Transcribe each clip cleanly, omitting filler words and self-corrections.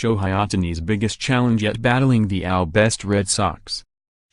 Shohei Ohtani's biggest challenge yet, battling the best Red Sox.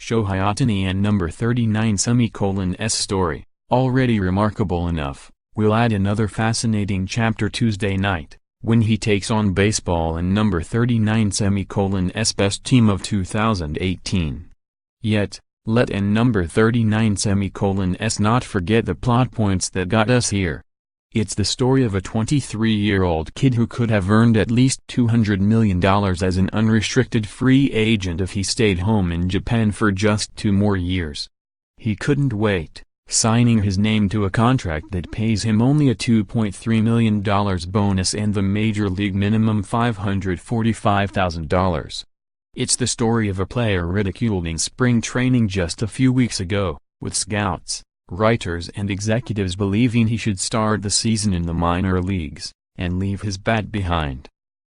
Shohei Ohtani and number 39's story, already remarkable enough, will add another fascinating chapter Tuesday night, when he takes on baseball and number 39's best team of 2018. Yet, let number 39's not forget the plot points that got us here. It's the story of a 23-year-old kid who could have earned at least $200 million as an unrestricted free agent if he stayed home in Japan for just 2 more years. He couldn't wait, signing his name to a contract that pays him only a $2.3 million bonus and the major league minimum $545,000. It's the story of a player ridiculed in spring training just a few weeks ago, with scouts, writers and executives believing he should start the season in the minor leagues, and leave his bat behind.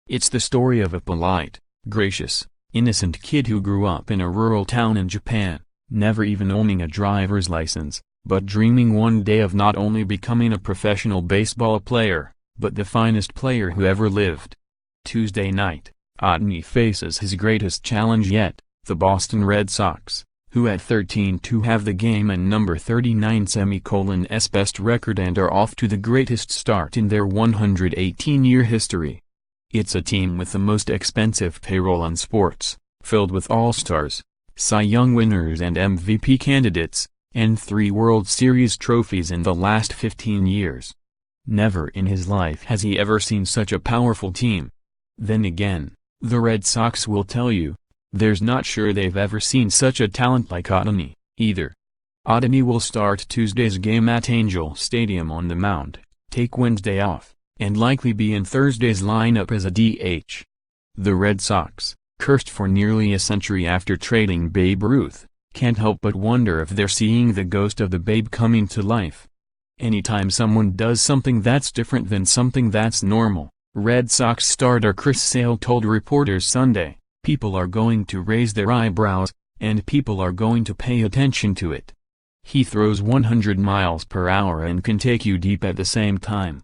It's the story of a polite, gracious, innocent kid who grew up in a rural town in Japan, never even owning a driver's license, but dreaming one day of not only becoming a professional baseball player, but the finest player who ever lived. Tuesday night, Ohtani faces his greatest challenge yet, the Boston Red Sox, who at 13-2 have the game and number 39's best record and are off to the greatest start in their 118-year history. It's a team with the most expensive payroll in sports, filled with all-stars, Cy Young winners and MVP candidates, and 3 World Series trophies in the last 15 years. Never in his life has he ever seen such a powerful team. Then again, the Red Sox will tell you, there's not sure they've ever seen such a talent like Ohtani, either. Ohtani will start Tuesday's game at Angel Stadium on the mound, take Wednesday off, and likely be in Thursday's lineup as a DH. The Red Sox, cursed for nearly a century after trading Babe Ruth, can't help but wonder if they're seeing the ghost of the Babe coming to life. Anytime someone does something that's different than something that's normal, Red Sox starter Chris Sale told reporters Sunday, people are going to raise their eyebrows, and people are going to pay attention to it. He throws 100 miles per hour and can take you deep at the same time.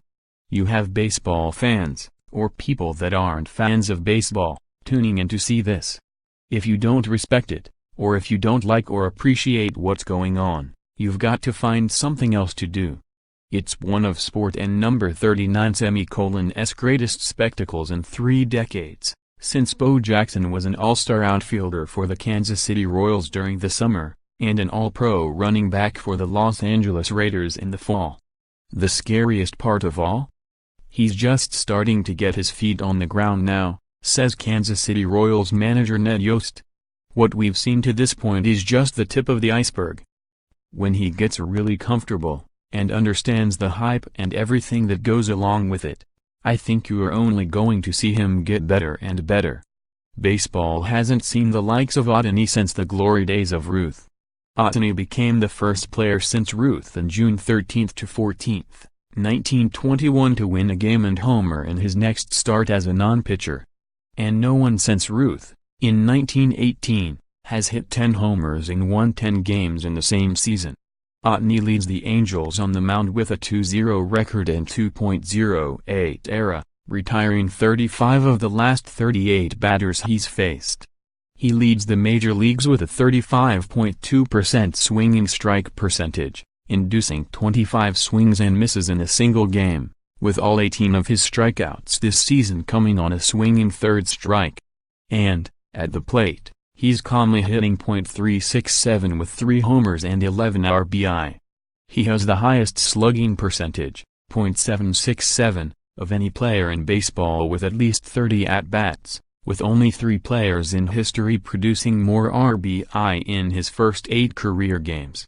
You have baseball fans, or people that aren't fans of baseball, tuning in to see this. If you don't respect it, or if you don't like or appreciate what's going on, you've got to find something else to do. It's one of sport and number 39's greatest spectacles in 3 decades. Since Bo Jackson was an all-star outfielder for the Kansas City Royals during the summer, and an all-pro running back for the Los Angeles Raiders in the fall. The scariest part of all? He's just starting to get his feet on the ground now, says Kansas City Royals manager Ned Yost. What we've seen to this point is just the tip of the iceberg. When he gets really comfortable, and understands the hype and everything that goes along with it, I think you are only going to see him get better and better. Baseball hasn't seen the likes of Ohtani since the glory days of Ruth. Ohtani became the first player since Ruth on June 13 to 14, 1921 to win a game and homer in his next start as a non-pitcher. And no one since Ruth, in 1918, has hit 10 homers and won 10 games in the same season. Ohtani leads the Angels on the mound with a 2.0 record and 2.08 ERA, retiring 35 of the last 38 batters he's faced. He leads the major leagues with a 35.2% swinging strike percentage, inducing 25 swings and misses in a single game, with all 18 of his strikeouts this season coming on a swinging third strike. And, at the plate, he's calmly hitting .367 with 3 homers and 11 RBI. He has the highest slugging percentage, .767, of any player in baseball with at least 30 at-bats, with only 3 players in history producing more RBI in his first 8 career games.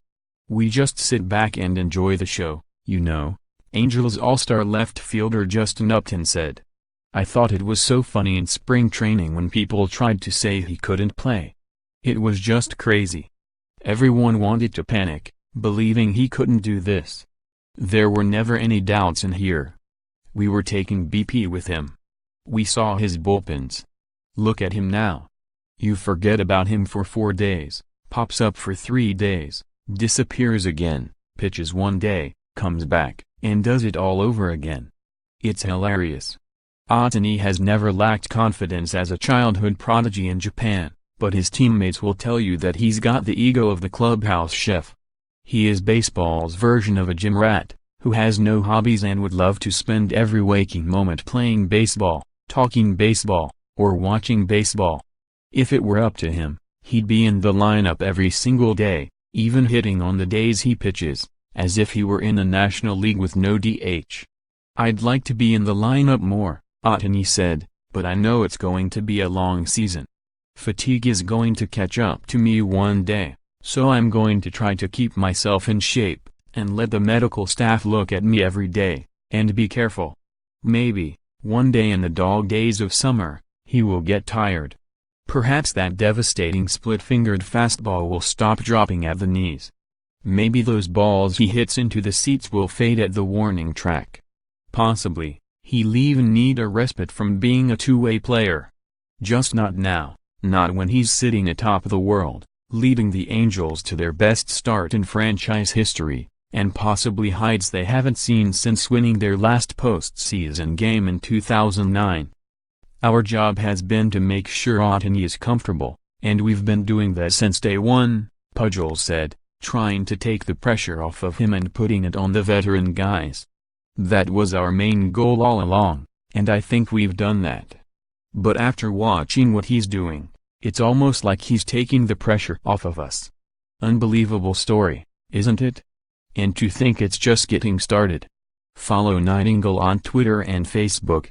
We just sit back and enjoy the show, you know, Angels All-Star left fielder Justin Upton said. I thought it was so funny in spring training when people tried to say he couldn't play. It was just crazy. Everyone wanted to panic, believing he couldn't do this. There were never any doubts in here. We were taking BP with him. We saw his bullpens. Look at him now. You forget about him for 4 days, pops up for 3 days, disappears again, pitches 1 day, comes back, and does it all over again. It's hilarious. Ohtani has never lacked confidence as a childhood prodigy in Japan, but his teammates will tell you that he's got the ego of the clubhouse chef. He is baseball's version of a gym rat, who has no hobbies and would love to spend every waking moment playing baseball, talking baseball, or watching baseball. If it were up to him, he'd be in the lineup every single day, even hitting on the days he pitches, as if he were in the National League with no DH. "I'd like to be in the lineup more," Ohtani said, "but I know it's going to be a long season. Fatigue is going to catch up to me one day, so I'm going to try to keep myself in shape, and let the medical staff look at me every day, and be careful. Maybe, one day in the dog days of summer, he will get tired. Perhaps that devastating split-fingered fastball will stop dropping at the knees. Maybe those balls he hits into the seats will fade at the warning track. Possibly, he'll even need a respite from being a two-way player. Just not now, not when he's sitting atop the world, leading the Angels to their best start in franchise history, and possibly heights they haven't seen since winning their last postseason game in 2009. Our job has been to make sure Ohtani is comfortable, and we've been doing that since day one," Pudgell said, trying to take the pressure off of him and putting it on the veteran guys. "That was our main goal all along, and I think we've done that. But after watching what he's doing, it's almost like he's taking the pressure off of us. Unbelievable story, isn't it? And to think it's just getting started." Follow Nightingale on Twitter and Facebook.